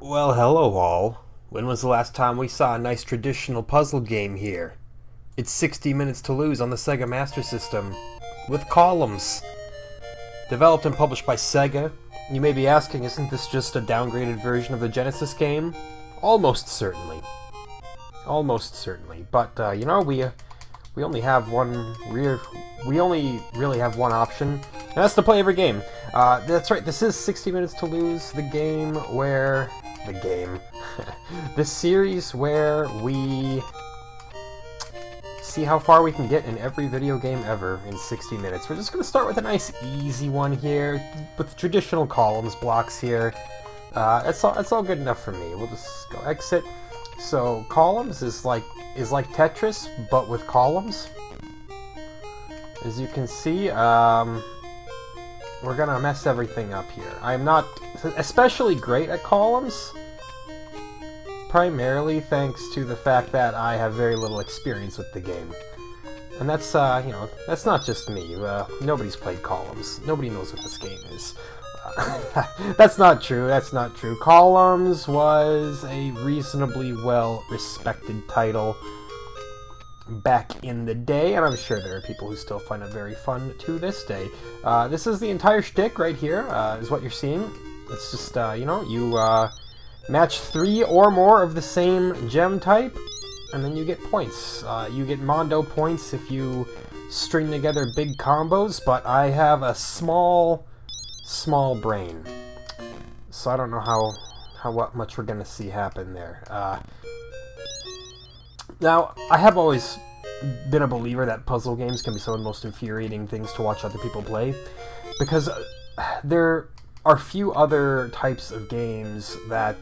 Well, hello all. When was the last time we saw a nice traditional puzzle game here? It's 60 Minutes to Lose on the Sega Master System, with columns. Developed and published by Sega. You may be asking, isn't this just a downgraded version of the Genesis game? Almost certainly. Almost certainly. But, we only have we only really have one option, and that's to play every game. That's right, this is 60 Minutes to Lose, the game where... the series where we see how far we can get in every video game ever in 60 minutes. We're just going to start with a nice easy one here, with traditional columns blocks here. It's all good enough for me. We'll just go exit. So columns is like Tetris, but with columns. As you can see, we're gonna mess everything up here. I'm not especially great at columns, primarily thanks to the fact that I have very little experience with the game. And that's, that's not just me. Nobody's played columns. Nobody knows what this game is. That's not true. That's not true. Columns was a reasonably well-respected title back in the day, and I'm sure there are people who still find it very fun to this day. This is the entire shtick right here, is what you're seeing. It's just, you match 3 or more of the same gem type, and then you get points. You get Mondo points if you string together big combos, but I have a small brain, so I don't know what much we're gonna see happen there. Now, I have always been a believer that puzzle games can be some of the most infuriating things to watch other people play, because there are few other types of games that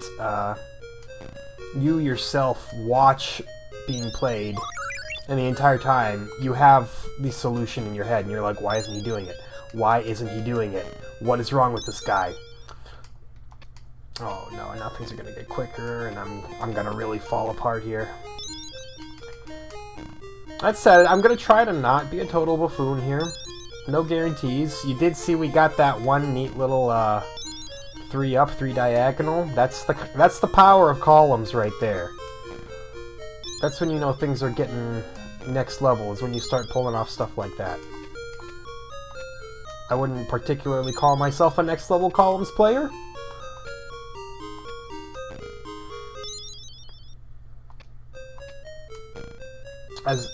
you yourself watch being played, and the entire time you have the solution in your head, and you're like, why isn't he doing it? Why isn't he doing it? What is wrong with this guy? Oh no, now things are gonna get quicker, and I'm gonna really fall apart here. That said, I'm gonna try to not be a total buffoon here. No guarantees. You did see we got that one neat little 3 up, 3 diagonal. That's the power of columns right there. That's when you know things are getting next level, is when you start pulling off stuff like that. I wouldn't particularly call myself a next level columns player.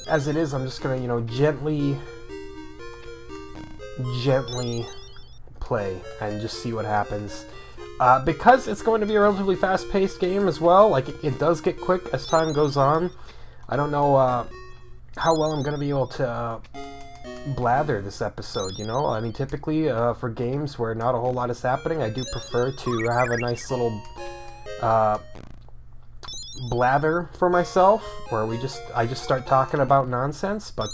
As it is, I'm just gonna, gently play and just see what happens. Because it's going to be a relatively fast-paced game as well, like, it does get quick as time goes on. I don't know how well I'm gonna be able to blather this episode, I mean, typically, for games where not a whole lot is happening, I do prefer to have a nice little blather for myself, where I just start talking about nonsense, but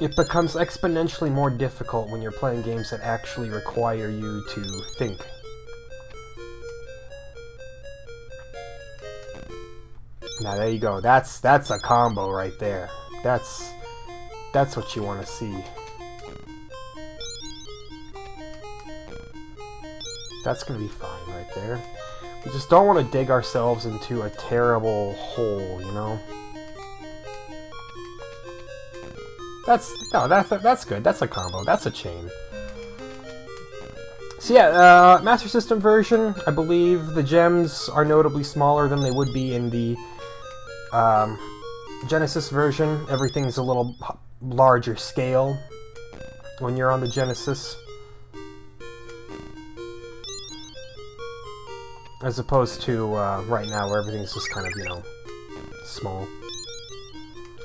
it becomes exponentially more difficult when you're playing games that actually require you to think. Now there you go. That's a combo right there. That's what you want to see. That's gonna be fine right there. We just don't want to dig ourselves into a terrible hole, That's good. That's a combo. That's a chain. So yeah, Master System version, I believe the gems are notably smaller than they would be in the Genesis version. Everything's a little larger scale when you're on the Genesis, as opposed to right now, where everything's just kind of, small.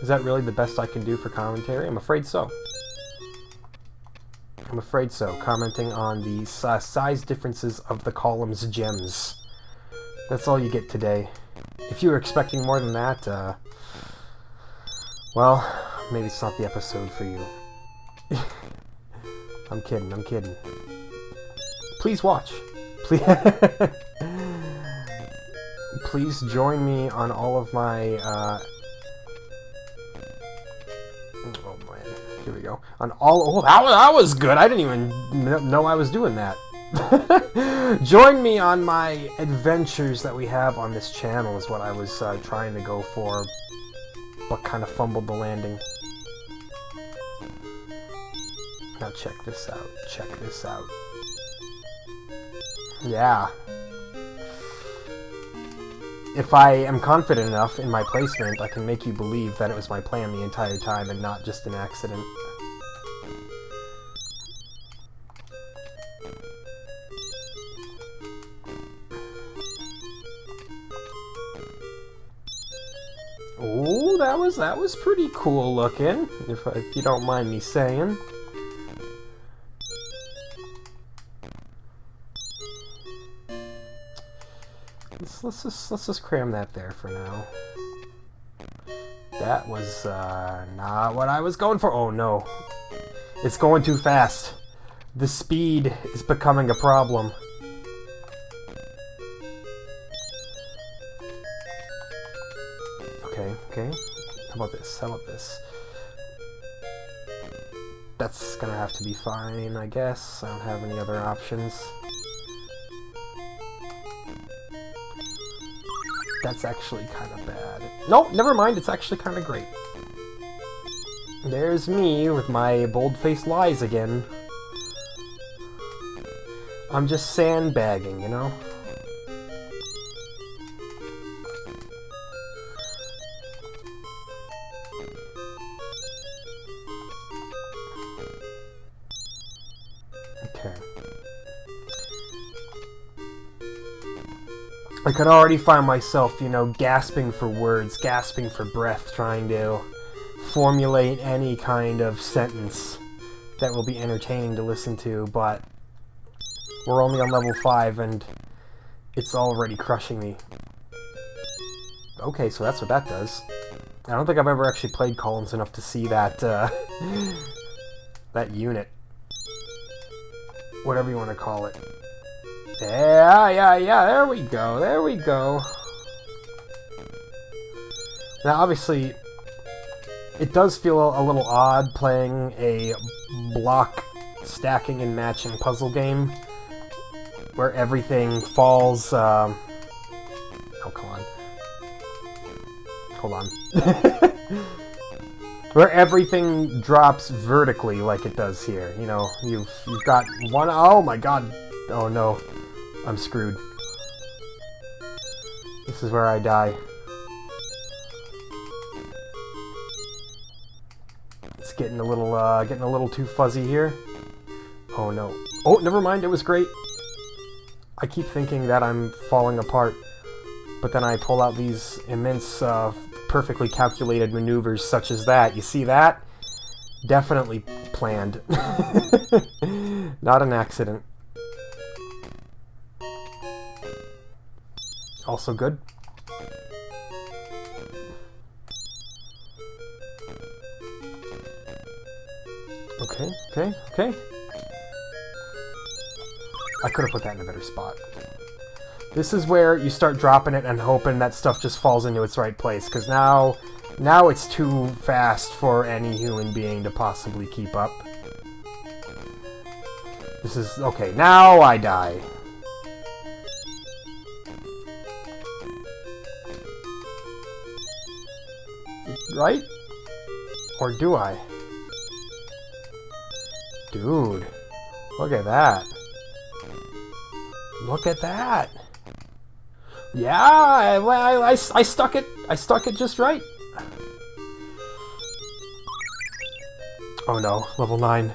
Is that really the best I can do for commentary? I'm afraid so. I'm afraid so, commenting on the size differences of the columns' gems. That's all you get today. If you were expecting more than that, well, maybe it's not the episode for you. I'm kidding. Please watch. Please join me on all of my, oh man, here we go. On all, that was good. I didn't even know I was doing that. Join me on my adventures that we have on this channel is what I was trying to go for, but kind of fumbled the landing. Now check this out. Check this out. Yeah. If I am confident enough in my placement, I can make you believe that it was my plan the entire time and not just an accident. Ooh, that was pretty cool looking, if you don't mind me saying. Let's just cram that there for now. That was not what I was going for. Oh no, it's going too fast. The speed is becoming a problem. Okay. How about this? How about this? That's gonna have to be fine, I guess. I don't have any other options. That's actually kind of bad. No, never mind. It's actually kind of great. There's me with my bold-faced lies again. I'm just sandbagging, you know? Okay. I could already find myself, you know, gasping for words, gasping for breath, trying to formulate any kind of sentence that will be entertaining to listen to, but we're only on level 5 and it's already crushing me. Okay, so that's what that does. I don't think I've ever actually played Columns enough to see that, that unit. Whatever you want to call it. Yeah, there we go. Now, obviously, it does feel a little odd playing a block stacking and matching puzzle game where everything falls, oh, come on. Hold on. Where everything drops vertically like it does here. You know, you've got one... Oh my god. Oh no. I'm screwed. This is where I die. It's getting a little too fuzzy here. Oh no. Oh, never mind, it was great. I keep thinking that I'm falling apart, but then I pull out these immense, perfectly calculated maneuvers such as that. You see that? Definitely planned. Not an accident. Also good. Okay. I could have put that in a better spot. This is where you start dropping it and hoping that stuff just falls into its right place, because now it's too fast for any human being to possibly keep up. This is... okay, now I die. Right? Or do I? Dude, look at that. Look at that. Yeah, I stuck it. I stuck it just right. Oh no, level 9.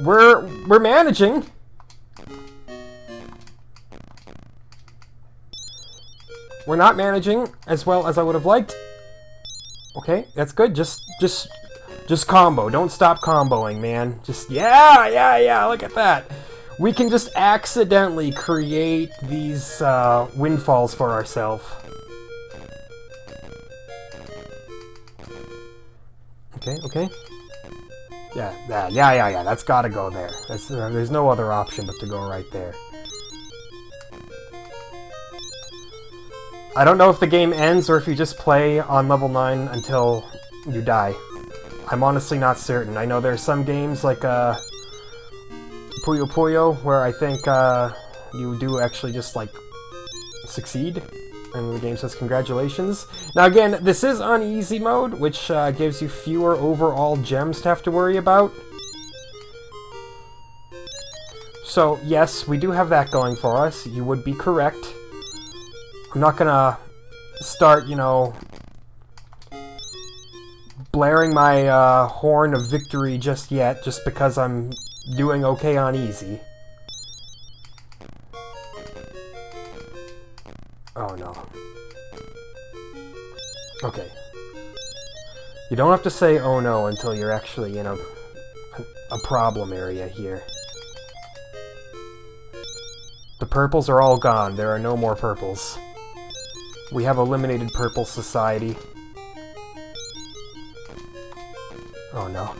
We're managing. We're not managing as well as I would have liked. Okay, that's good. Just combo. Don't stop comboing, man. Just, yeah, look at that. We can just accidentally create these windfalls for ourselves. Okay. Yeah, that's gotta go there. There's no other option but to go right there. I don't know if the game ends or if you just play on level 9 until you die. I'm honestly not certain. I know there's some games like Puyo Puyo where I think you do actually just like succeed, and the game says congratulations. Now again, this is on easy mode, which gives you fewer overall gems to have to worry about. So yes, we do have that going for us. You would be correct. I'm not gonna start, you know, blaring my horn of victory just yet, just because I'm doing okay on easy. Oh no. Okay. You don't have to say oh no until you're actually in a problem area here. The purples are all gone. There are no more purples. We have eliminated Purple Society. Oh no.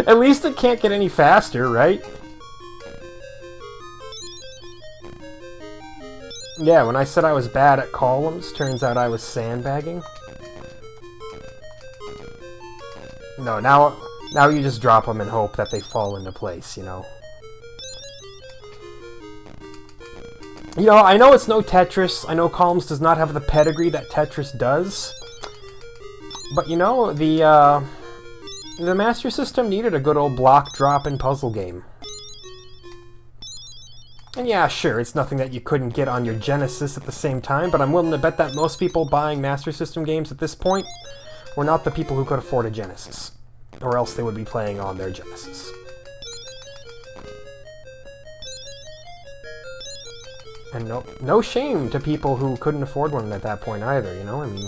At least it can't get any faster, right? Yeah, when I said I was bad at columns, turns out I was sandbagging. No, now you just drop them and hope that they fall into place, you know. You know, I know it's no Tetris. I know Columns does not have the pedigree that Tetris does. But you know, the Master System needed a good old block drop-in puzzle game. And yeah, sure, it's nothing that you couldn't get on your Genesis at the same time, but I'm willing to bet that most people buying Master System games at this point were not the people who could afford a Genesis. Or else they would be playing on their Genesis. And no shame to people who couldn't afford one at that point either, you know? I mean,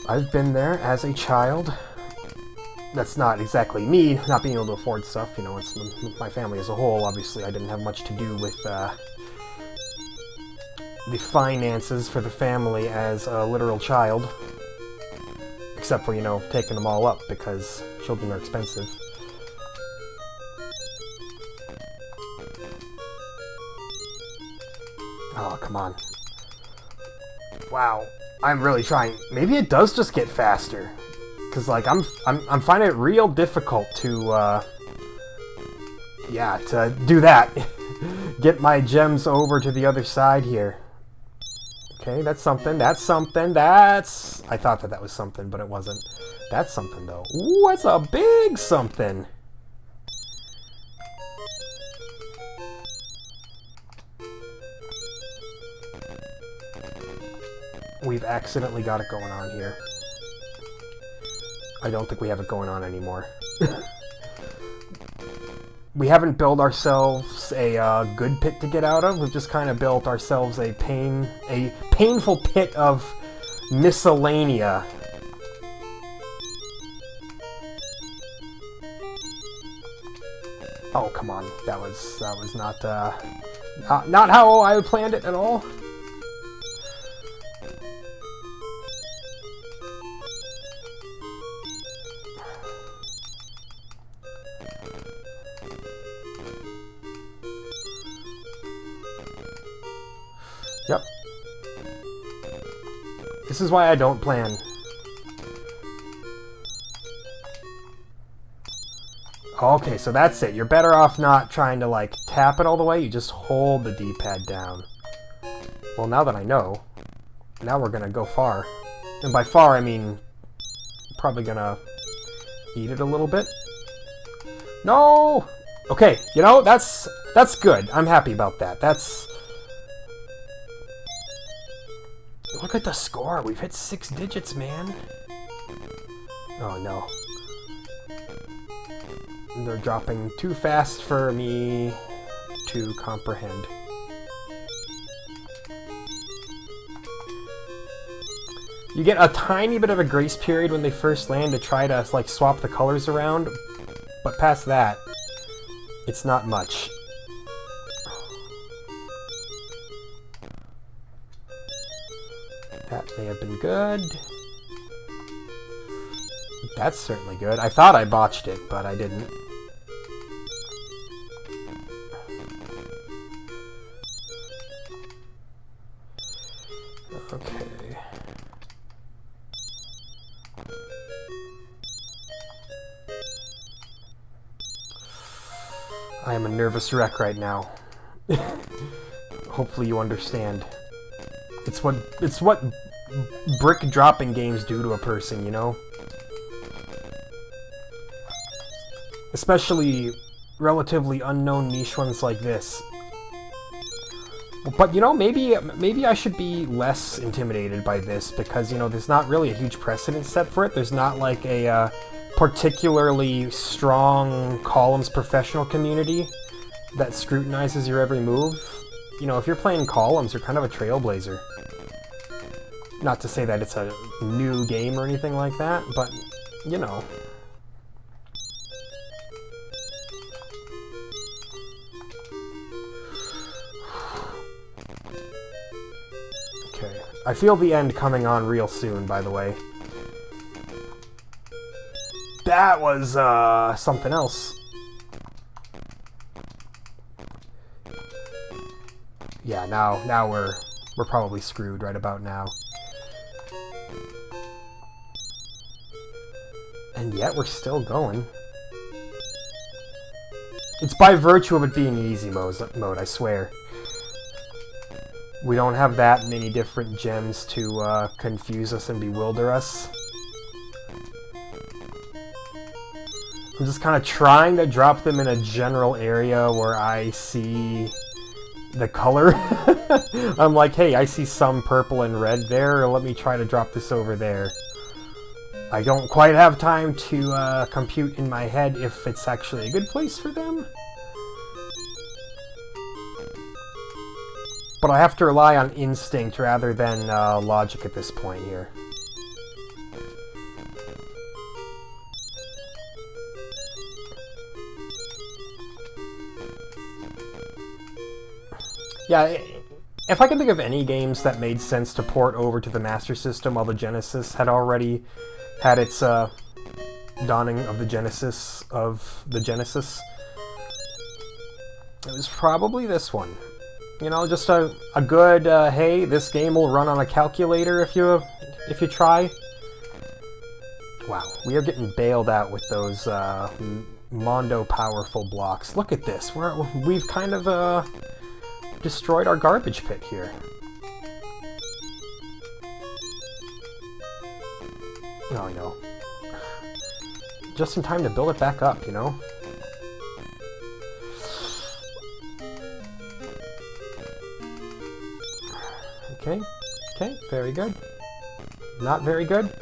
I've been there as a child. That's not exactly me not being able to afford stuff, you know, it's my family as a whole. Obviously, I didn't have much to do with the finances for the family as a literal child. Except for, you know, taking them all up because children are expensive. Oh, come on. Wow. I'm really trying. Maybe it does just get faster. Because, like, I'm finding it real difficult to, yeah, to do that. Get my gems over to the other side here. Okay, that's something. That's something. That's... I thought that was something, but it wasn't. That's something, though. Ooh, that's a big something. We've accidentally got it going on here. I don't think we have it going on anymore. We haven't built ourselves a good pit to get out of. We've just kind of built ourselves a painful pit of miscellanea. Oh, come on. That was not how I planned it at all. Yep. This is why I don't plan. Okay, so that's it. You're better off not trying to, like, tap it all the way. You just hold the D-pad down. Well, now that I know, now we're gonna go far. And by far, I mean, probably gonna eat it a little bit. No! Okay, you know, that's good. I'm happy about that. That's... Look at the score. We've hit 6 digits, man. Oh, no. They're dropping too fast for me to comprehend. You get a tiny bit of a grace period when they first land to try to, like, swap the colors around, but past that, it's not much. That may have been good. That's certainly good. I thought I botched it, but I didn't. Okay. I am a nervous wreck right now. Hopefully you understand. It's what brick dropping games do to a person, you know? Especially relatively unknown niche ones like this. But, you know, maybe I should be less intimidated by this because, you know, there's not really a huge precedent set for it. There's not like a particularly strong Columns professional community that scrutinizes your every move. You know, if you're playing Columns, you're kind of a trailblazer. Not to say that it's a new game or anything like that, but, you know. Okay. I feel the end coming on real soon, by the way. That was, something else. Yeah, now we're probably screwed right about now. And yet we're still going. It's by virtue of it being easy mode, I swear. We don't have that many different gems to confuse us and bewilder us. I'm just kind of trying to drop them in a general area where I see the color. I'm like, hey, I see some purple and red there, let me try to drop this over there. I don't quite have time to compute in my head if it's actually a good place for them. But I have to rely on instinct rather than logic at this point here. Yeah, if I can think of any games that made sense to port over to the Master System while the Genesis had already had its dawning of the Genesis it was probably this one. You know, just a good, hey, this game will run on a calculator if you try. Wow, we are getting bailed out with those Mondo powerful blocks. Look at this. We've kind of destroyed our garbage pit here. Oh no. Just in time to build it back up, you know? Okay, very good. Not very good.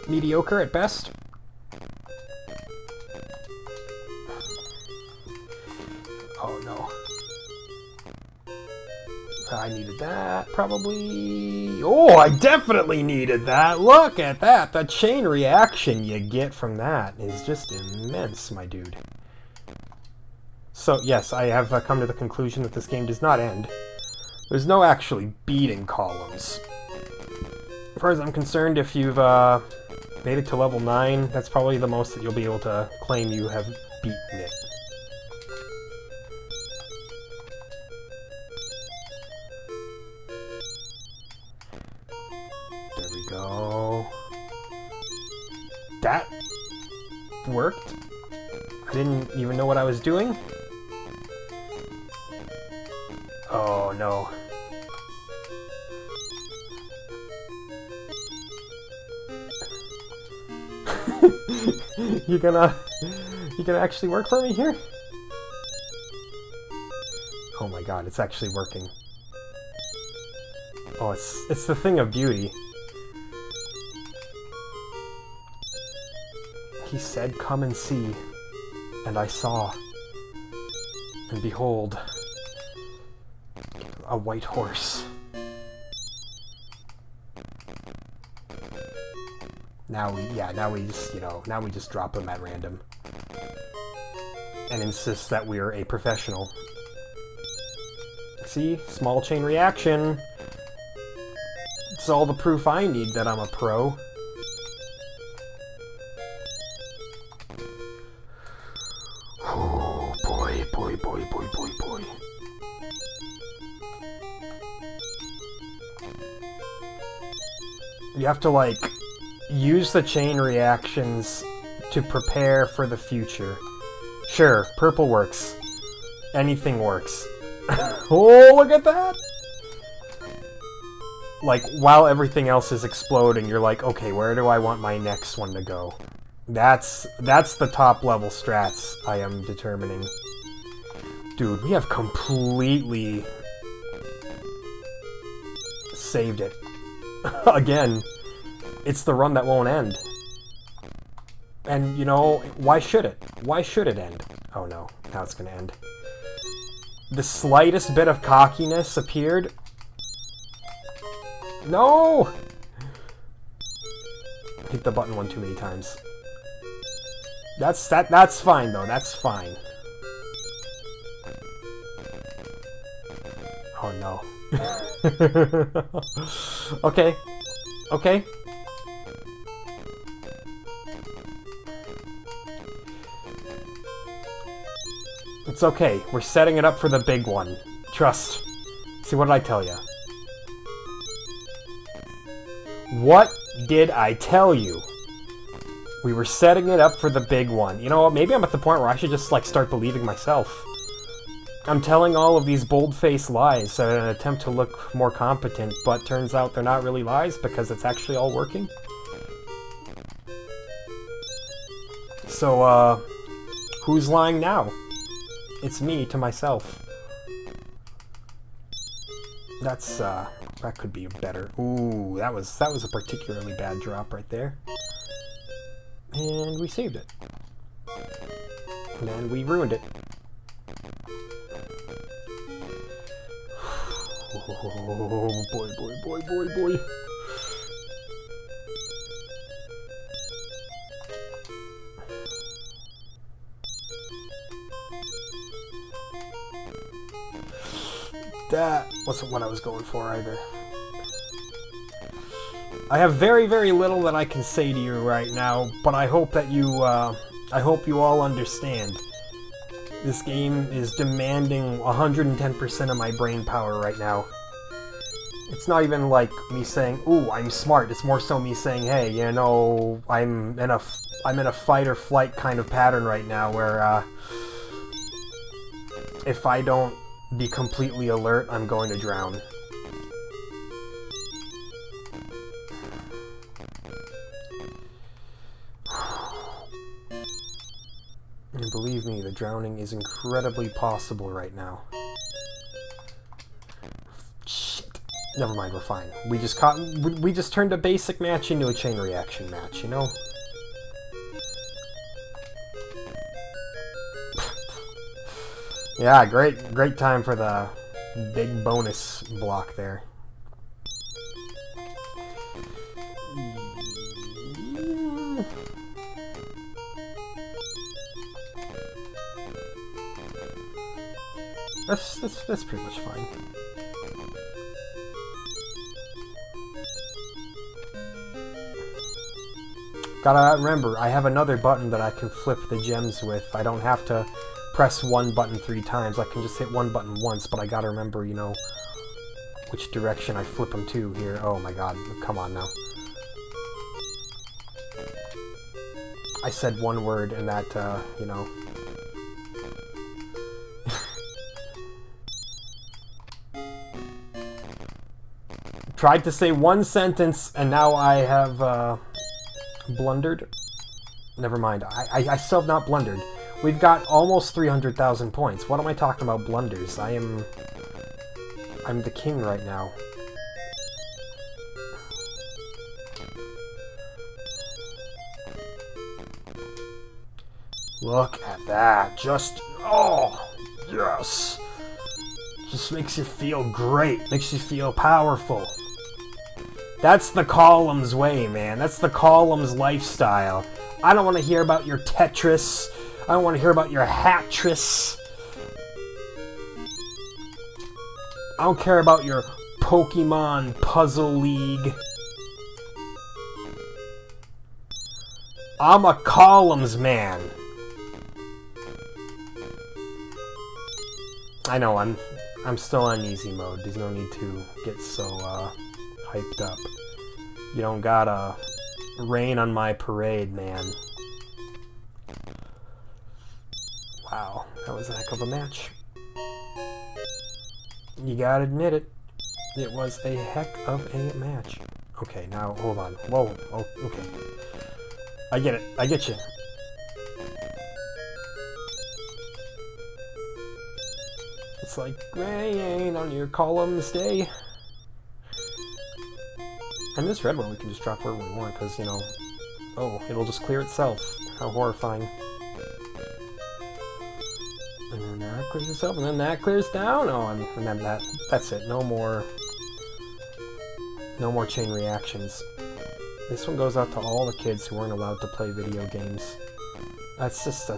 Mediocre at best. Oh no. I needed that, probably. Oh, I definitely needed that! Look at that! The chain reaction you get from that is just immense, my dude. So, yes, I have come to the conclusion that this game does not end. There's no actually beating Columns. As far as I'm concerned, if you've made it to level 9, that's probably the most that you'll be able to claim you have beaten it. There we go. That worked. I didn't even know what I was doing. Oh no. You gonna actually work for me here? Oh my god, it's actually working. Oh, it's the thing of beauty. He said, "Come and see." And I saw. And behold, a white horse. Now we just drop them at random. And insist that we're a professional. See? Small chain reaction. It's all the proof I need that I'm a pro. Oh, boy. You have to, like, use the chain reactions to prepare for the future. Sure, purple works. Anything works. Oh, look at that! Like, while everything else is exploding, you're like, okay, where do I want my next one to go? That's the top level strats I am determining. Dude, we have completely saved it. Again, it's the run that won't end. And, you know, why should it? Why should it end? Oh no, now it's gonna end. The slightest bit of cockiness appeared. No! Hit the button one too many times. That's fine though, that's fine. Oh no. Okay. Okay. It's okay. We're setting it up for the big one. Trust. See, what did I tell you? What did I tell you? We were setting it up for the big one. You know what? Maybe I'm at the point where I should just, like, start believing myself. I'm telling all of these bold-faced lies in an attempt to look more competent, but turns out they're not really lies because it's actually all working. So, who's lying now? It's me to myself. That's, that could be better. Ooh, that was a particularly bad drop right there. And we saved it. And we ruined it. Oh, boy, boy, boy, boy, boy. That wasn't what I was going for either. I have very, very little that I can say to you right now, but I hope that you, I hope you all understand. This game is demanding 110% of my brain power right now. It's not even like me saying, ooh, I'm smart. It's more so me saying, hey, you know, I'm in a fight or flight kind of pattern right now where, if I don't be completely alert, I'm going to drown. And believe me, the drowning is incredibly possible right now. Shit. Never mind, we're fine. We just turned a basic match into a chain reaction match, you know? Yeah, great time for the big bonus block there. That's pretty much fine. Gotta remember, I have another button that I can flip the gems with. I don't have to press one button 3 times. I can just hit one button once, but I gotta remember, you know, which direction I flip them to here. Oh my god, come on now. I said one word and that, you know. Tried to say one sentence and now I have, blundered. Never mind, I still have not blundered. We've got almost 300,000 points. What am I talking about blunders? I'm the king right now. Look at that. Just, oh, yes. Just makes you feel great. Makes you feel powerful. That's the columns way, man. That's the columns lifestyle. I don't want to hear about your Tetris. I don't want to hear about your Hatris. I don't care about your Pokemon Puzzle League. I'm a columns man. I know, I'm still on easy mode. There's no need to get so hyped up. You don't gotta rain on my parade, man. Wow, that was a heck of a match. You gotta admit it. It was a heck of a match. Okay, now, hold on. Whoa, oh, okay. I get it. I get you. It's like, rain on your columns day. And this red one we can just drop wherever we want, because, you know... Oh, it'll just clear itself. How horrifying. And then that clears itself, and then that clears down. Oh, and then that's it. No more chain reactions. This one goes out to all the kids who weren't allowed to play video games. That's just a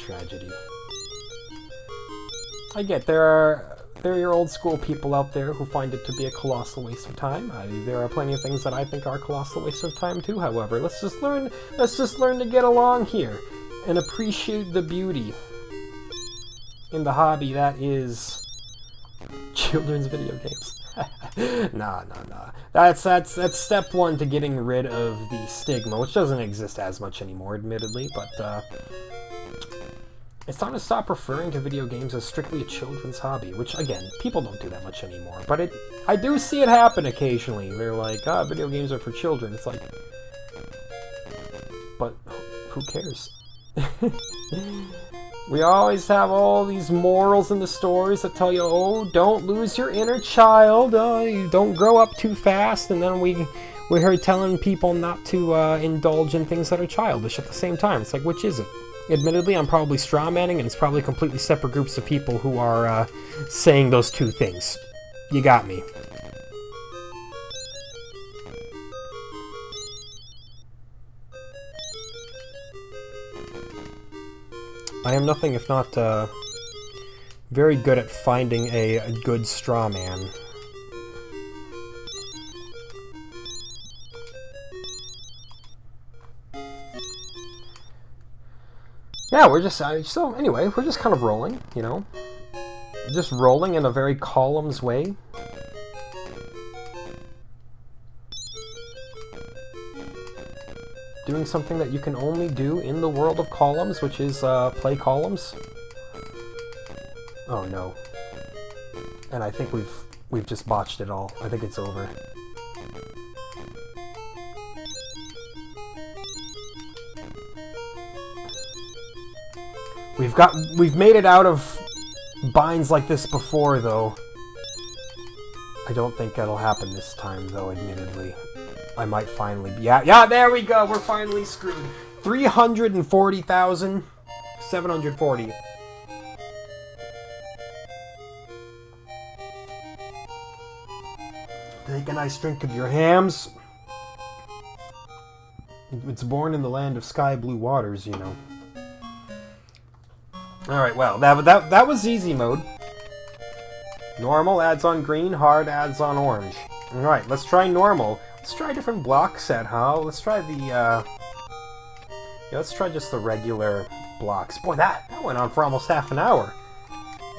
tragedy. I get there are your old school people out there who find it to be a colossal waste of time. There are plenty of things that I think are a colossal waste of time too. However, let's just learn to get along here and appreciate the beauty in the hobby that is children's video games. Nah. That's step one to getting rid of the stigma, which doesn't exist as much anymore, admittedly, but it's time to stop referring to video games as strictly a children's hobby, which, again, people don't do that much anymore, but I do see it happen occasionally. They're like, video games are for children. It's like, but who cares? We always have all these morals in the stories that tell you, oh, don't lose your inner child, you don't grow up too fast, and then we heard telling people not to indulge in things that are childish at the same time. It's like, which is it? Admittedly, I'm probably strawmanning, and it's probably completely separate groups of people who are saying those two things. You got me. I am nothing if not very good at finding a good straw man. Yeah, we're just so anyway, we're just kind of rolling, you know, just rolling in a very columns way. Doing something that you can only do in the world of columns, which is play columns. Oh no. And I think we've just botched it all. I think it's over. We've made it out of binds like this before, though. I don't think that'll happen this time, though, admittedly. I might finally be... Yeah, there we go! We're finally screwed. 340,740. Take a nice drink of your hams. It's born in the land of sky blue waters, you know. Alright, well, that was easy mode. Normal adds on green, hard adds on orange. Alright, let's try normal. Let's try a different block set, huh? Let's try the, yeah, let's try just the regular blocks. Boy, that went on for almost half an hour.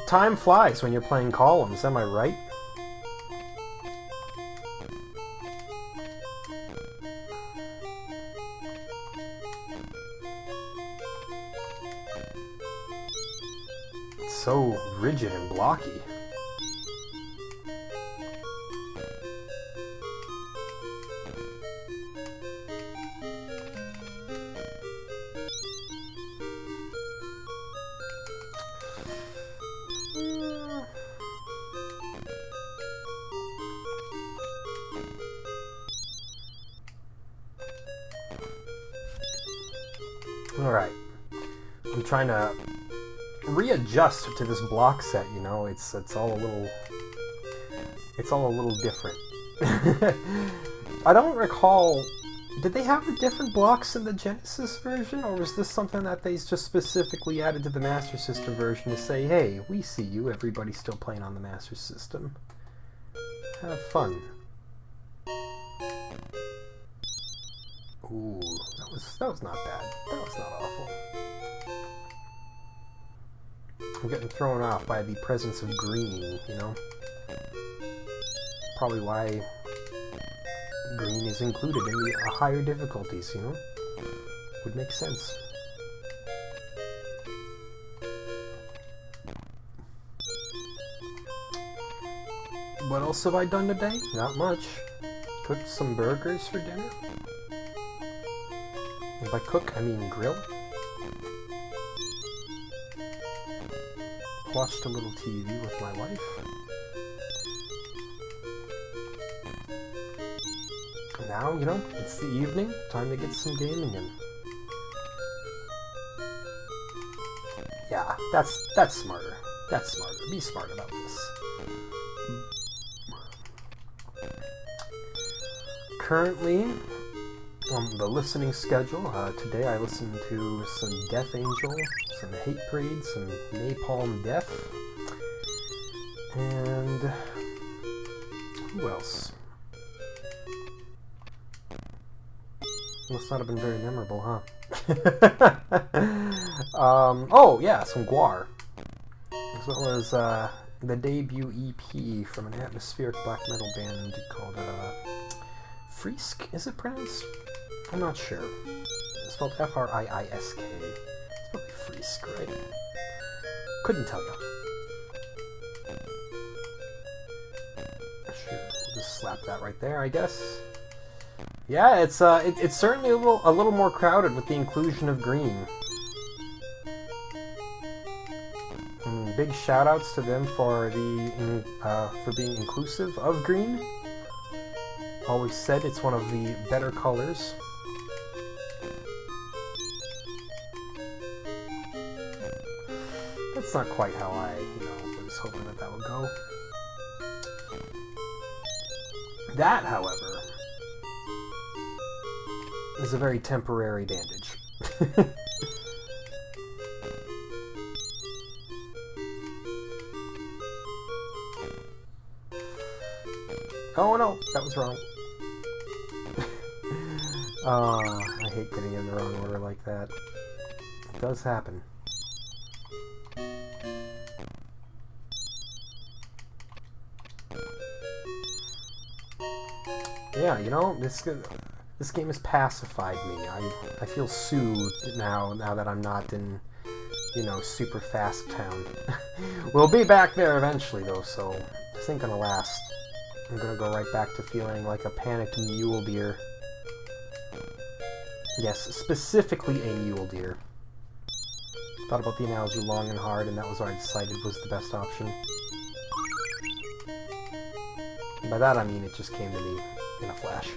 Time flies when you're playing columns, am I right? It's so rigid and blocky. Alright, I'm trying to readjust to this block set, you know, it's all a little different. I don't recall, did they have the different blocks in the Genesis version, or was this something that they just specifically added to the Master System version to say, hey, we see you, everybody's still playing on the Master System. Have fun. Ooh, that was not bad. That was not awful. I'm getting thrown off by the presence of green, you know? Probably why green is included in the higher difficulties, you know? Would make sense. What else have I done today? Not much. Cooked some burgers for dinner. And by cook, I mean grill. Watched a little TV with my wife. Now, you know, it's the evening. Time to get some gaming in. Yeah, that's smarter. That's smarter. Be smart about this. Currently, on the listening schedule, today I listened to some Death Angel, some Hate Breed, some Napalm Death, and who else? Must not have been very memorable, huh? Oh yeah, some Guar. This one was the debut EP from an atmospheric black metal band called Frisk. Is it pronounced? I'm not sure. It's spelled Friisk. It's probably Frisk, right? Couldn't tell you. Sure, we'll just slap that right there, I guess. Yeah, it's certainly a little more crowded with the inclusion of green. Big shout outs to them for being inclusive of green. Always said it's one of the better colors. That's not quite how I, was hoping that would go. That, however, is a very temporary bandage. Oh no, that was wrong. I hate getting in the wrong order like that. It does happen. Yeah, this game has pacified me. I feel soothed now that I'm not in, super fast town. We'll be back there eventually though, so this ain't gonna last. I'm gonna go right back to feeling like a panicked mule deer. Yes, specifically a mule deer. Thought about the analogy long and hard, and that was what I decided was the best option. And by that I mean it just came to me in a flash.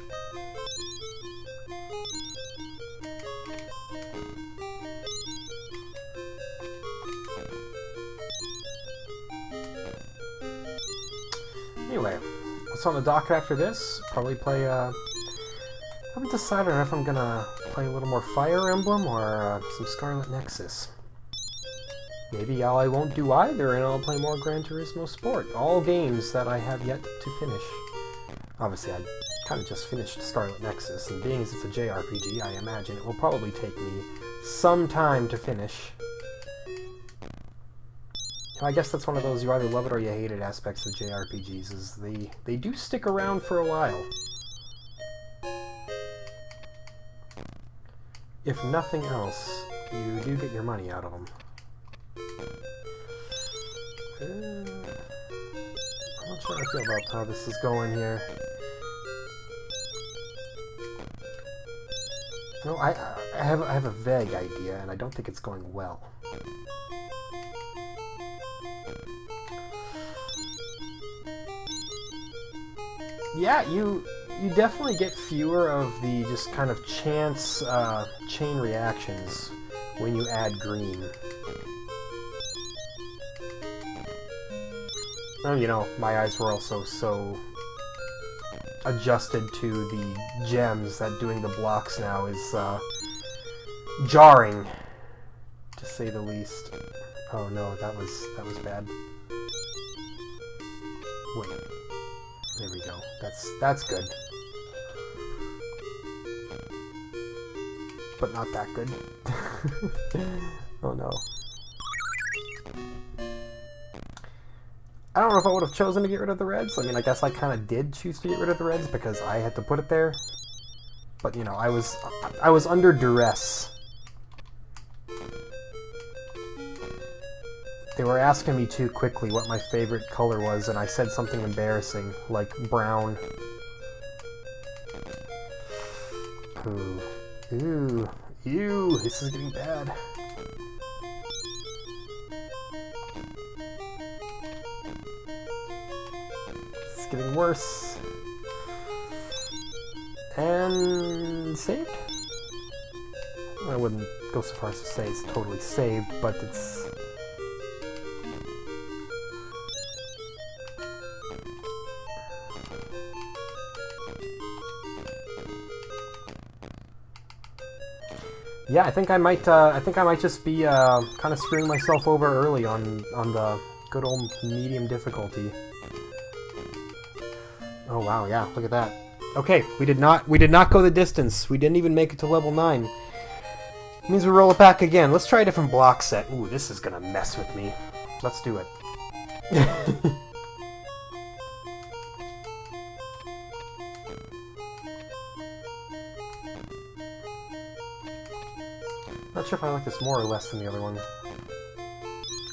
Anyway, what's on the docket after this? Probably play, I haven't decided if I'm gonna play a little more Fire Emblem or some Scarlet Nexus. Maybe I won't do either and I'll play more Gran Turismo Sport. All games that I have yet to finish. Obviously, I kind of just finished Scarlet Nexus, and being as it's a JRPG, I imagine it will probably take me some time to finish. I guess that's one of those you either love it or you hate it aspects of JRPGs, is they do stick around for a while. If nothing else, you do get your money out of them. I'm not sure how I feel about how this is going here. No, I have a vague idea, and I don't think it's going well. Yeah, you definitely get fewer of the just kind of chance chain reactions when you add green. Oh, my eyes were also so adjusted to the gems that doing the blocks now is jarring, to say the least. Oh no, that was bad. Wait. There we go. That's good. But not that good. Oh no. I don't know if I would have chosen to get rid of the reds. I mean, I guess I kind of did choose to get rid of the reds because I had to put it there. But, I was under duress. They were asking me too quickly what my favorite color was, and I said something embarrassing, like brown. Ooh. Ooh. Ew, this is getting bad. It's getting worse. And saved? I wouldn't go so far as to say it's totally saved, but it's... Yeah, I think I might just be kind of screwing myself over early on the good old medium difficulty. Oh wow, yeah, look at that. Okay, we did not go the distance. We didn't even make it to level 9. It means we roll it back again. Let's try a different block set. Ooh, this is gonna mess with me. Let's do it. Not sure if I like this more or less than the other one.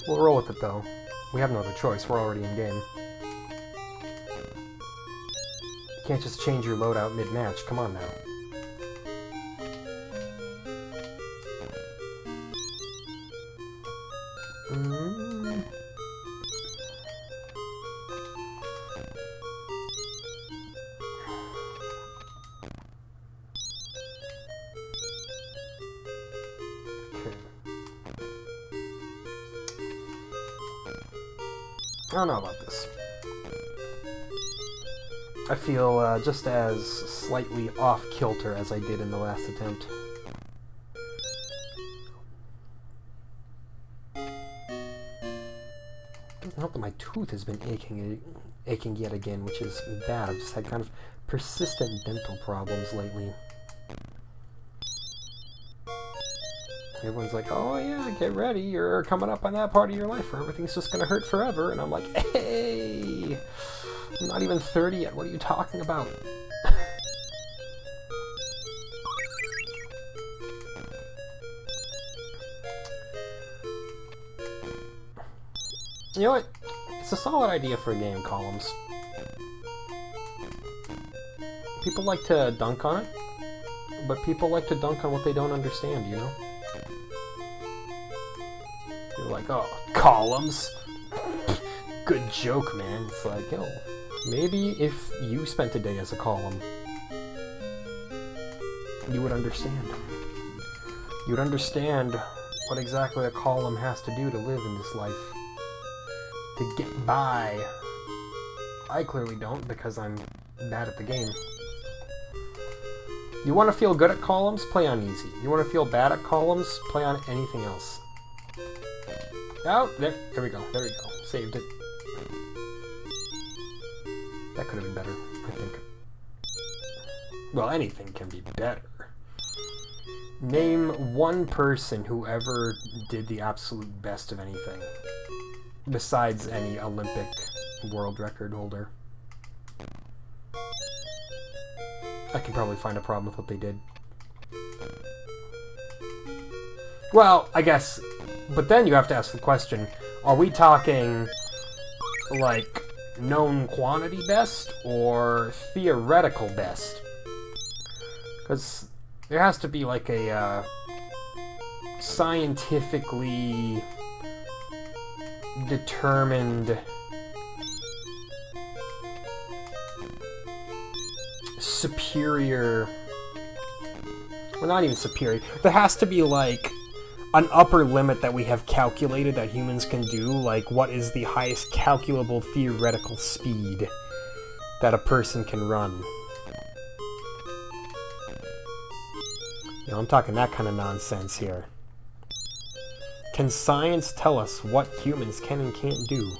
We'll roll with it though. We have no other choice, we're already in game. You can't just change your loadout mid-match, come on now. I don't know about this. I feel just as slightly off-kilter as I did in the last attempt. Doesn't help that my tooth has been aching yet again, which is bad. I've just had kind of persistent dental problems lately. Everyone's like, oh yeah, get ready, you're coming up on that part of your life where everything's just gonna hurt forever. And I'm like, hey, I'm not even 30 yet, what are you talking about? You know what? It's a solid idea for a game, columns. People like to dunk on it, but people like to dunk on what they don't understand, you know? They're like, oh, columns? Good joke, man. It's like, yo, maybe if you spent a day as a column, you would understand. You would understand what exactly a column has to do to live in this life. To get by. I clearly don't, because I'm bad at the game. You want to feel good at columns? Play on easy. You want to feel bad at columns? Play on anything else. Oh, there we go. There we go. Saved it. That could have been better, I think. Well, anything can be better. Name one person who ever did the absolute best of anything. Besides any Olympic world record holder. I can probably find a problem with what they did. Well, I guess, but then you have to ask the question, are we talking, like, known quantity best, or theoretical best? Because there has to be, like, a, scientifically determined superior, well, not even superior, there has to be like an upper limit that we have calculated that humans can do, like what is the highest calculable theoretical speed that a person can run. You know, I'm talking that kind of nonsense here. Can science tell us what humans can and can't do?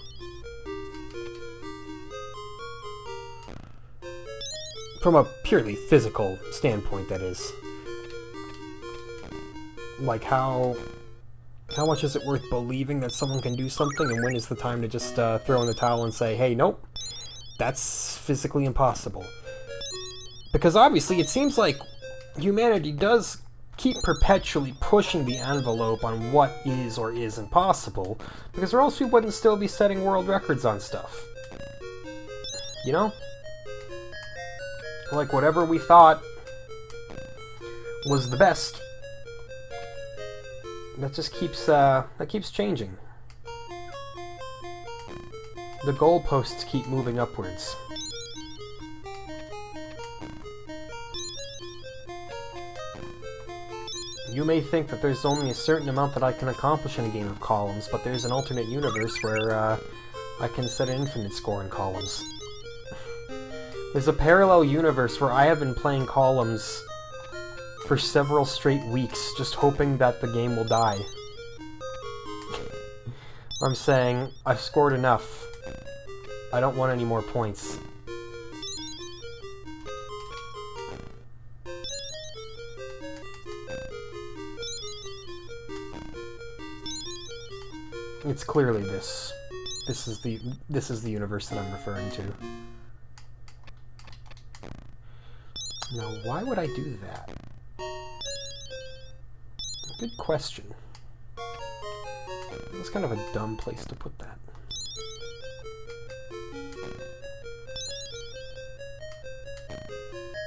From a purely physical standpoint, that is. Like how much is it worth believing that someone can do something, and when is the time to just throw in the towel and say, hey, nope, that's physically impossible. Because obviously it seems like humanity does keep perpetually pushing the envelope on what is or isn't possible, because or else we wouldn't still be setting world records on stuff. You know? Like, whatever we thought was the best, that just keeps changing. The goalposts keep moving upwards. You may think that there's only a certain amount that I can accomplish in a game of columns, but there's an alternate universe where I can set an infinite score in columns. There's a parallel universe where I have been playing columns for several straight weeks, just hoping that the game will die. I'm saying, I've scored enough. I don't want any more points. It's clearly this. This is the universe that I'm referring to. Now, why would I do that? Good question. That's kind of a dumb place to put that.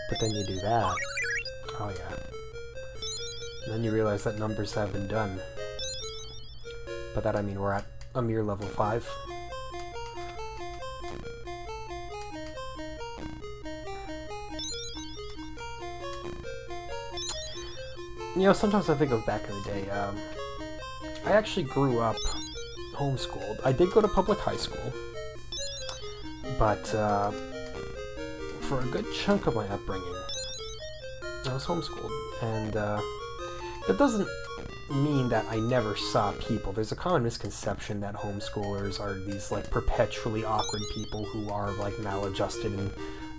But then you do that. Oh yeah. And then you realize that numbers have been done. By that I mean we're at a mere level 5. You know, sometimes I think of back in the day. I actually grew up homeschooled. I did go to public high school, but for a good chunk of my upbringing, I was homeschooled. And that doesn't mean that I never saw people. There's a common misconception that homeschoolers are these like perpetually awkward people who are like maladjusted and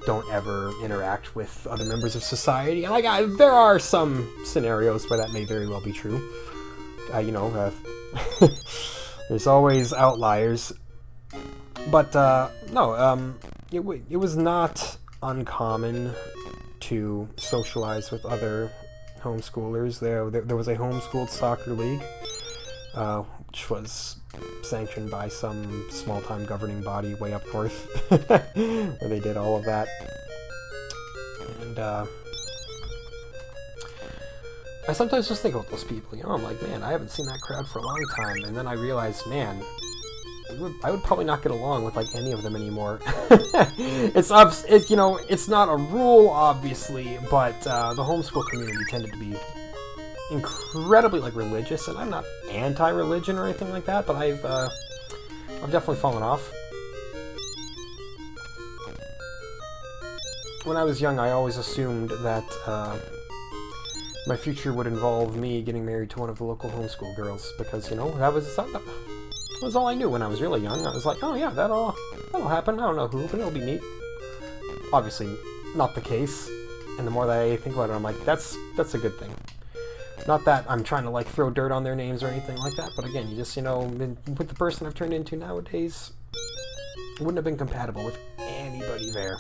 don't ever interact with other members of society. And there are some scenarios where that may very well be true. You know, there's always outliers. But no, it was not uncommon to socialize with other homeschoolers. There was a homeschooled soccer league, which was sanctioned by some small-time governing body way up north, where they did all of that. And I sometimes just think about those people. You know, I'm like, man, I haven't seen that crowd for a long time. And then I realize, man, I would probably not get along with like any of them anymore. You know, it's not a rule, obviously, but the homeschool community tended to be incredibly like religious, and I'm not anti-religion or anything like that, but I've definitely fallen off. When I was young, I always assumed that my future would involve me getting married to one of the local homeschool girls, because, you know, that was all I knew when I was really young. I was like, oh yeah, that'll happen. I don't know who, but it'll be neat. Obviously, not the case. And the more that I think about it, I'm like, that's a good thing. Not that I'm trying to like throw dirt on their names or anything like that, but again, you just, you know, with the person I've turned into nowadays, it wouldn't have been compatible with anybody there.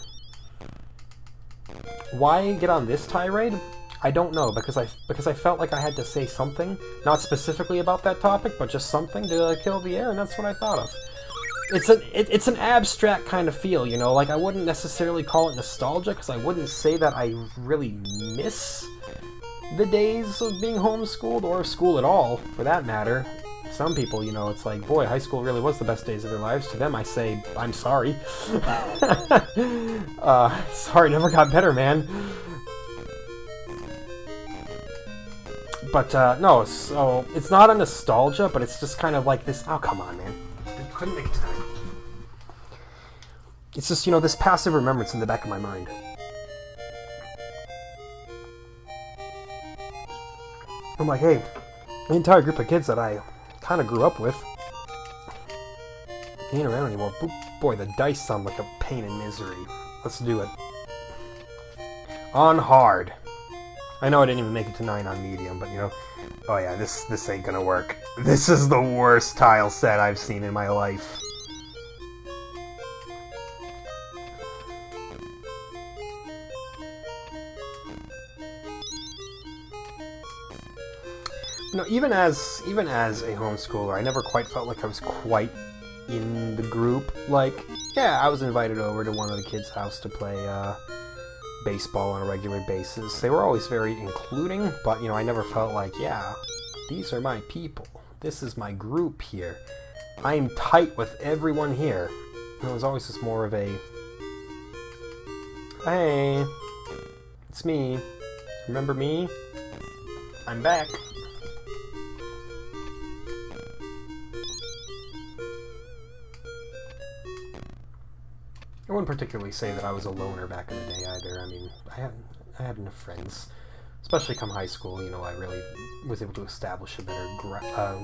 Why get on this tirade? I don't know, because I felt like I had to say something, not specifically about that topic, but just something to kill the air, and that's what I thought of. It's an abstract kind of feel, you know, like I wouldn't necessarily call it nostalgia, because I wouldn't say that I really miss the days of being homeschooled, or school at all, for that matter. Some people, you know, it's like, boy, high school really was the best days of their lives. To them, I say, I'm sorry. Sorry, never got better, man. But, no, so, it's not a nostalgia, but it's just kind of like this, oh, come on, man. I couldn't make time. It's just, you know, this passive remembrance in the back of my mind. I'm like, hey, the entire group of kids that I kind of grew up with ain't around anymore. Boy, the dice sound like a pain and misery. Let's do it. On hard. I know I didn't even make it to 9 on medium, but you know, oh yeah, this ain't gonna work. This is the worst tile set I've seen in my life. No, even as a homeschooler, I never quite felt like I was quite in the group. Like, yeah, I was invited over to one of the kids' house to play baseball on a regular basis. They were always very including, but, you know, I never felt like, yeah, these are my people. This is my group here. I'm tight with everyone here. And it was always just more of a, hey, it's me. Remember me? I'm back. I wouldn't particularly say that I was a loner back in the day either. I mean, I had enough friends, especially come high school. You know, I really was able to establish a better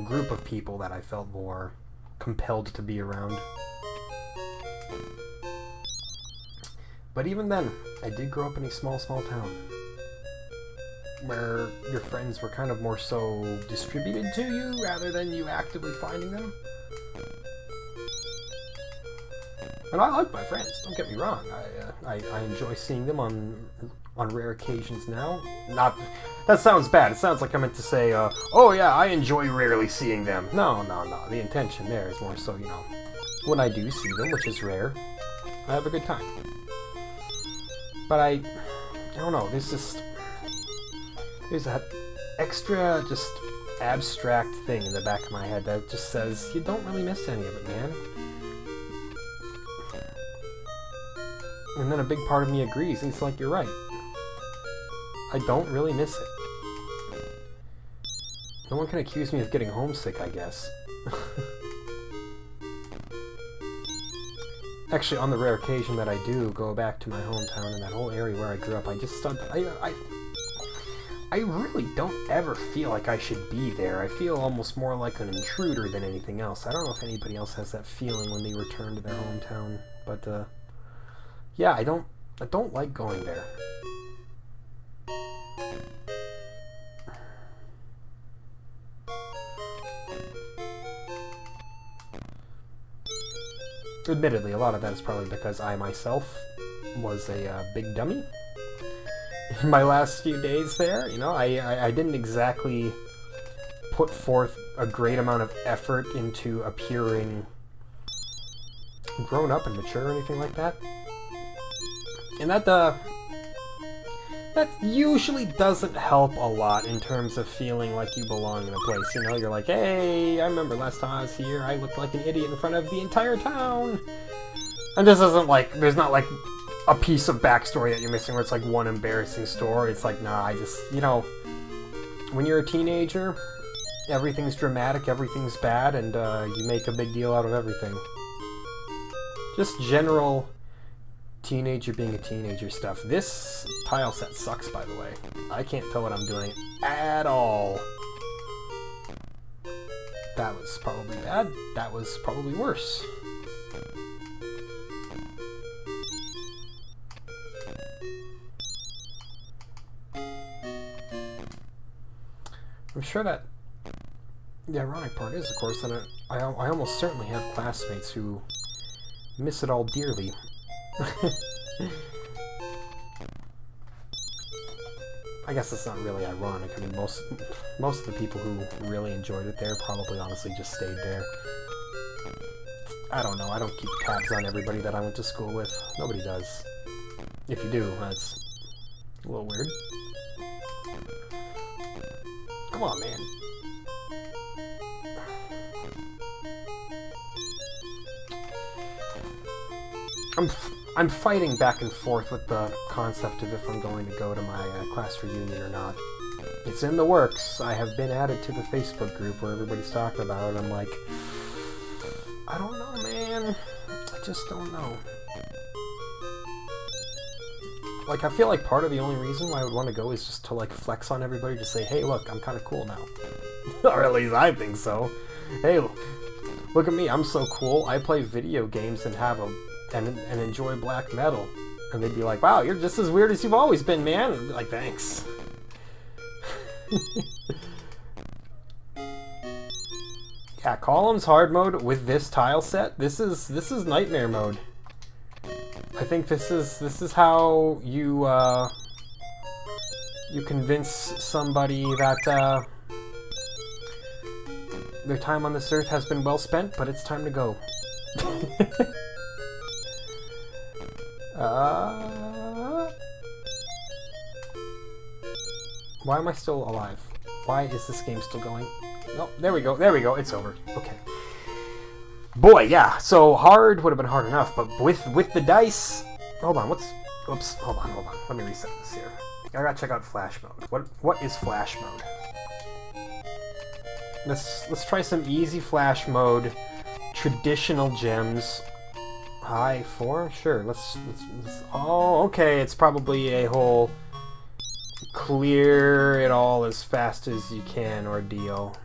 group of people that I felt more compelled to be around. But even then, I did grow up in a small town where your friends were kind of more so distributed to you rather than you actively finding them. And I like my friends, don't get me wrong. I enjoy seeing them on rare occasions now. Not, that sounds bad. It sounds like I meant to say, oh yeah, I enjoy rarely seeing them. No. The intention there is more so, you know, when I do see them, which is rare, I have a good time. But I don't know, there's that extra, just abstract thing in the back of my head that just says, you don't really miss any of it, man. And then a big part of me agrees, and it's like, you're right. I don't really miss it. No one can accuse me of getting homesick, I guess. Actually, on the rare occasion that I do go back to my hometown and that whole area where I grew up, I just start, I really don't ever feel like I should be there. I feel almost more like an intruder than anything else. I don't know if anybody else has that feeling when they return to their hometown, but yeah, I don't like going there. Admittedly, a lot of that is probably because I myself was a big dummy in my last few days there. You know, I didn't exactly put forth a great amount of effort into appearing grown up and mature or anything like that. And that usually doesn't help a lot in terms of feeling like you belong in a place. You know, you're like, hey, I remember last time I was here, I looked like an idiot in front of the entire town. And this isn't like, there's not like a piece of backstory that you're missing where it's like one embarrassing story. It's like, nah, I just, you know, when you're a teenager, everything's dramatic, everything's bad, and you make a big deal out of everything. Just general teenager being a teenager stuff. This tile set sucks, by the way. I can't tell what I'm doing at all. That was probably bad. That was probably worse. I'm sure that the ironic part is, of course, that I almost certainly have classmates who miss it all dearly. I guess that's not really ironic. I mean, most of the people who really enjoyed it there probably honestly just stayed there. I don't know. I don't keep tabs on everybody that I went to school with. Nobody does. If you do, that's a little weird. Come on, man. I'm fighting back and forth with the concept of if I'm going to go to my class reunion or not. It's in the works. I have been added to the Facebook group where everybody's talking about it. I'm like, I don't know, man. I just don't know. Like, I feel like part of the only reason why I would want to go is just to, like, flex on everybody, to say, hey, look, I'm kind of cool now. Or at least I think so. Hey, look at me, I'm so cool. I play video games and have and enjoy black metal. And they'd be like, wow, you're just as weird as you've always been, man. And I'd be like, thanks. Yeah, columns hard mode with this tile set. This is nightmare mode. I think this is how you you convince somebody that Their time on this earth has been well spent, but it's time to go. Why am I still alive? Why is this game still going? No, there we go, it's over. Okay. Boy, yeah, so hard would have been hard enough, but with the dice... Hold on, oops, hold on. Let me reset this here. I gotta check out flash mode. What is flash mode? Let's try some easy flash mode. Traditional gems. High 4? Sure, let's... Oh, okay, it's probably a whole... clear it all as fast as you can ordeal.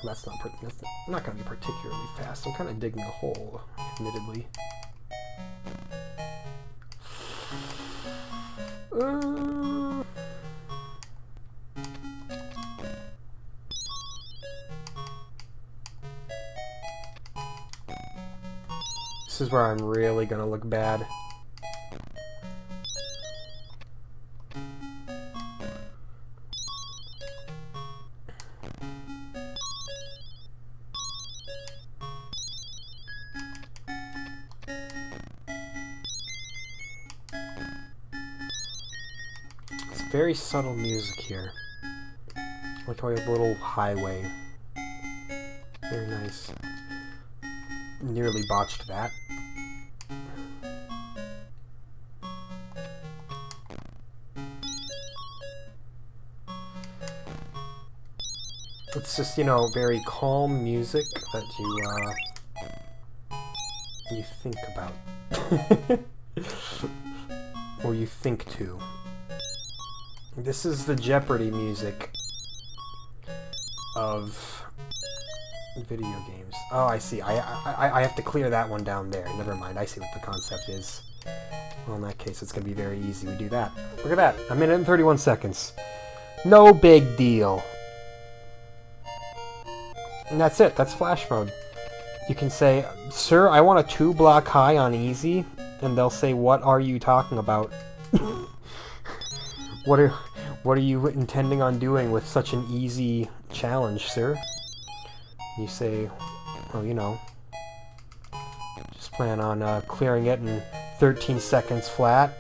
That's not going to be particularly fast. I'm kind of digging a hole, admittedly. This is where I'm really going to look bad. Very subtle music here. Like how we have a little highway. Very nice. Nearly botched that. It's just, you know, very calm music that you think about. Or you think to. This is the Jeopardy music of video games. Oh, I see. I have to clear that one down there. Never mind. I see what the concept is. Well, in that case, it's going to be very easy. We do that. Look at that. A minute and 31 seconds. No big deal. And that's it. That's flash mode. You can say, "Sir, I want a 2-block high on easy," and they'll say, "What are you talking about?" What are you intending on doing with such an easy challenge, sir? You say, oh, you know, just plan on clearing it in 13 seconds flat.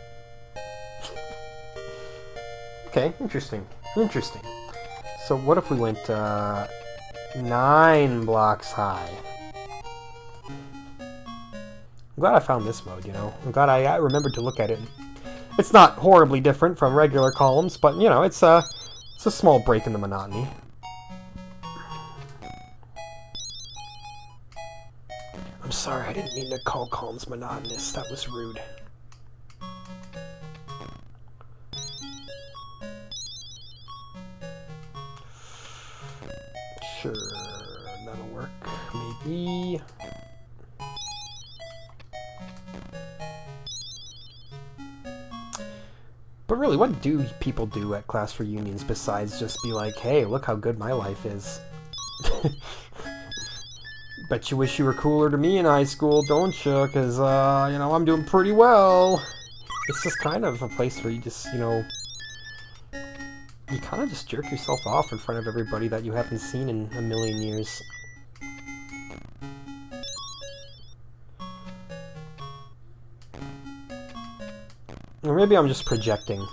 Okay, interesting. Interesting. So what if we went 9 blocks high? I'm glad I found this mode, you know. I'm glad I remembered to look at it. It's not horribly different from regular columns, but, you know, it's a small break in the monotony. I'm sorry, I didn't mean to call columns monotonous. That was rude. Sure, that'll work. Maybe... But really, what do people do at class reunions besides just be like, hey, look how good my life is? Bet you wish you were cooler to me in high school, don't you? Because, you know, I'm doing pretty well. It's just kind of a place where you just, you know, you kind of just jerk yourself off in front of everybody that you haven't seen in a million years. Or maybe I'm just projecting.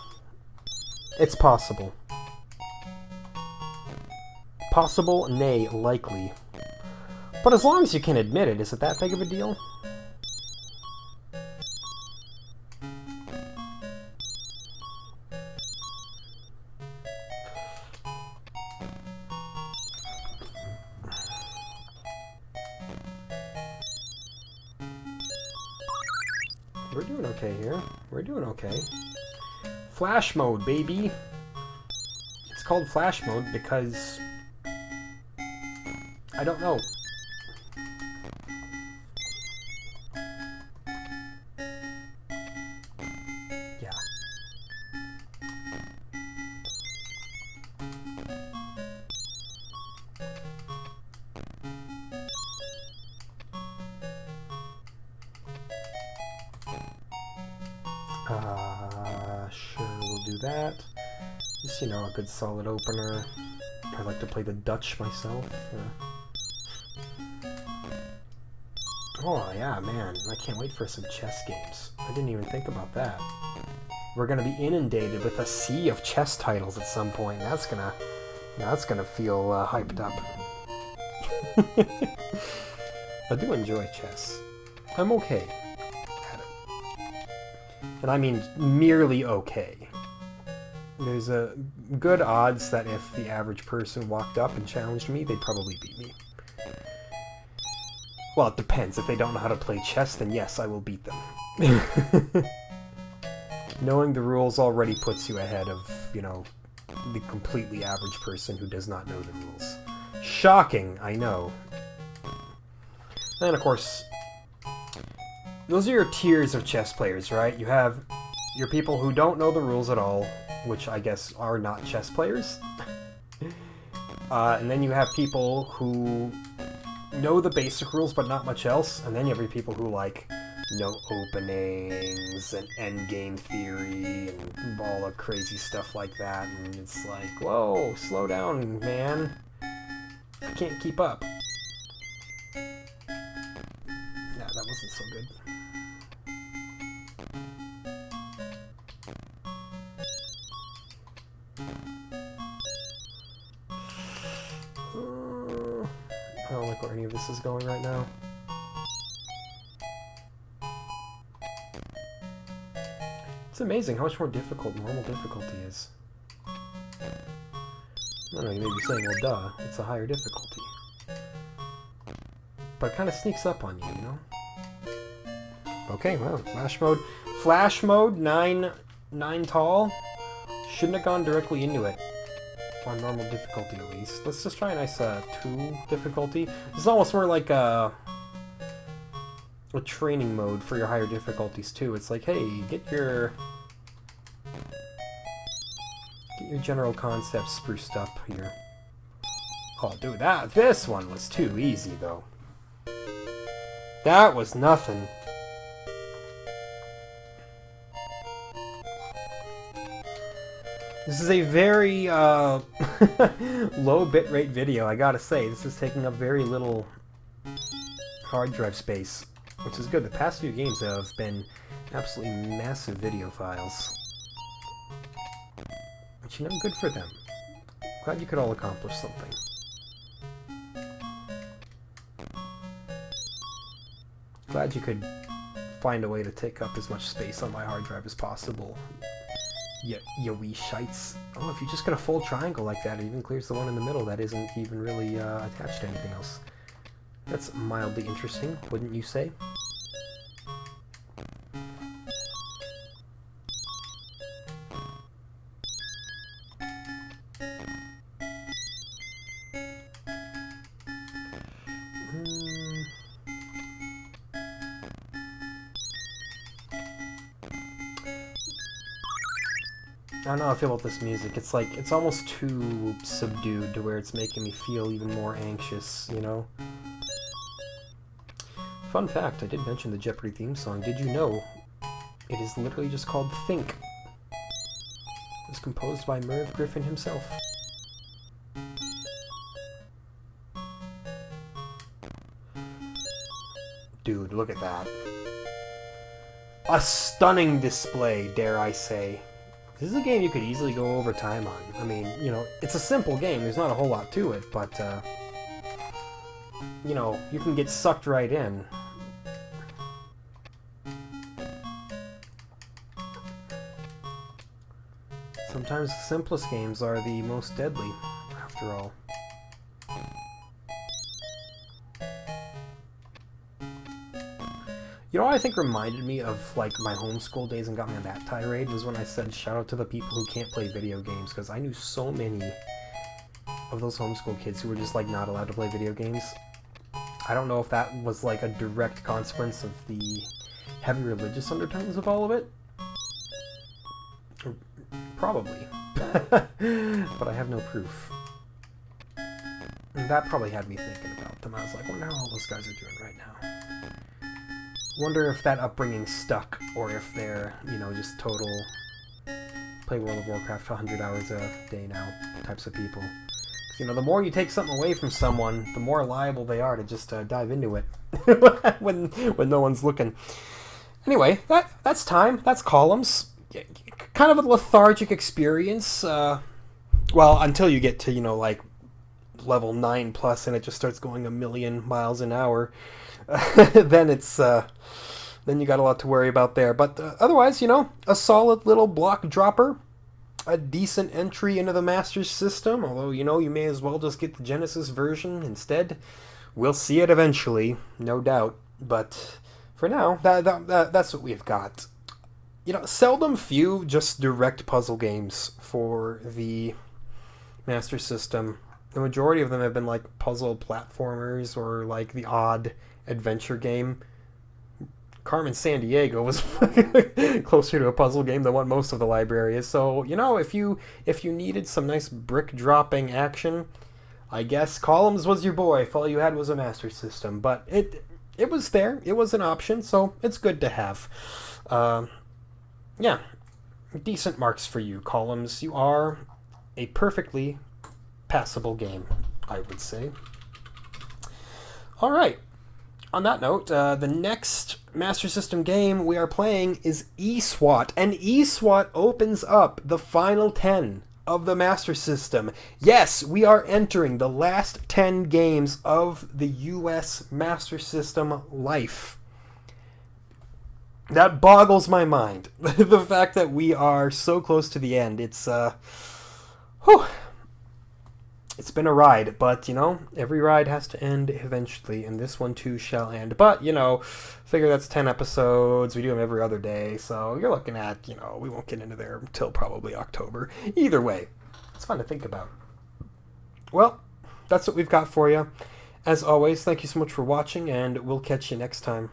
It's possible. Possible, nay, likely. But as long as you can admit it, is it that big of a deal? We're doing okay here. We're doing okay. Flash mode, baby! It's called flash mode because... I don't know. Yeah. Sure, we'll do that. Just, you know, a good solid opener. I like to play the Dutch myself. Oh yeah, man, I can't wait for some chess games. I didn't even think about that. We're gonna be inundated with a sea of chess titles at some point. That's gonna feel hyped up. I do enjoy chess. I'm okay at it. And I mean merely okay. There's a good odds that if the average person walked up and challenged me, they'd probably beat me. Well, it depends. If they don't know how to play chess, then yes, I will beat them. Knowing the rules already puts you ahead of, you know, the completely average person who does not know the rules. Shocking, I know. And of course, those are your tiers of chess players, right? You have your people who don't know the rules at all, which I guess are not chess players. And then you have people who know the basic rules but not much else, and then you have people who like know openings and endgame theory and all the crazy stuff like that, and it's like, whoa, slow down, man. I can't keep up. Yeah, that wasn't so good. I don't like where any of this is going right now. It's amazing how much more difficult normal difficulty is. I don't know, you may be saying, well, duh, it's a higher difficulty. But it kind of sneaks up on you, you know? Okay, well, flash mode. Flash mode, 9 tall. Shouldn't have gone directly into it. On normal difficulty, at least. Let's just try a nice 2 difficulty. This is almost more like a training mode for your higher difficulties, too. It's like, hey, get your general concepts spruced up here. Oh, dude, this one was too easy, though. That was nothing. This is a very low bitrate video, I gotta say. This is taking up very little hard drive space, which is good. The past few games have been absolutely massive video files. But you know, good for them. Glad you could all accomplish something. Glad you could find a way to take up as much space on my hard drive as possible. You wee shites. Oh, if you just get a full triangle like that, it even clears the one in the middle that isn't even really attached to anything else. That's mildly interesting, wouldn't you say? I don't know how I feel about this music. It's like, it's almost too subdued to where it's making me feel even more anxious, you know? Fun fact, I did mention the Jeopardy theme song. Did you know it is literally just called Think? It was composed by Merv Griffin himself. Dude, look at that. A stunning display, dare I say. This is a game you could easily go over time on. I mean, you know, it's a simple game. There's not a whole lot to it, but, you know, you can get sucked right in. Sometimes the simplest games are the most deadly, after all. You know what I think reminded me of, like, my homeschool days and got me on that tirade was when I said shout out to the people who can't play video games, because I knew so many of those homeschool kids who were just, like, not allowed to play video games. I don't know if that was, like, a direct consequence of the heavy religious undertones of all of it. Probably. But I have no proof. And that probably had me thinking about them. I was like, I wonder how all those guys are doing right now. Wonder if that upbringing stuck, or if they're, you know, just total play World of Warcraft 100 hours a day now types of people. Because You know, the more you take something away from someone, the more liable they are to just dive into it when no one's looking. Anyway, that's time. That's columns. Kind of a lethargic experience. Well, until you get to, you know, like level 9 plus and it just starts going a million miles an hour. Then it's then you got a lot to worry about there. But otherwise, you know, a solid little block dropper. A decent entry into the Master System, although, you know, you may as well just get the Genesis version instead. We'll see it eventually, no doubt. But for now, that's what we've got. You know, seldom few just direct puzzle games for the Master System. The majority of them have been like puzzle platformers or like the odd adventure game. Carmen Sandiego was closer to a puzzle game than what most of the library is. So, you know, if you needed some nice brick dropping action, I guess Columns was your boy if all you had was a Master System. But it was there. It was an option, so it's good to have. Yeah, decent marks for you, Columns. You are a perfectly passable game, I would say. All right. On that note, the next Master System game we are playing is eSWAT, and eSWAT opens up the final 10 of the Master System. Yes, we are entering the last 10 games of the US Master System life. That boggles my mind. The fact that we are so close to the end. It's been a ride, but, you know, every ride has to end eventually, and this one too shall end. But, you know, figure that's 10 episodes. We do them every other day, so you're looking at, you know, we won't get into there until probably October. Either way, it's fun to think about. Well, that's what we've got for you. As always, thank you so much for watching, and we'll catch you next time.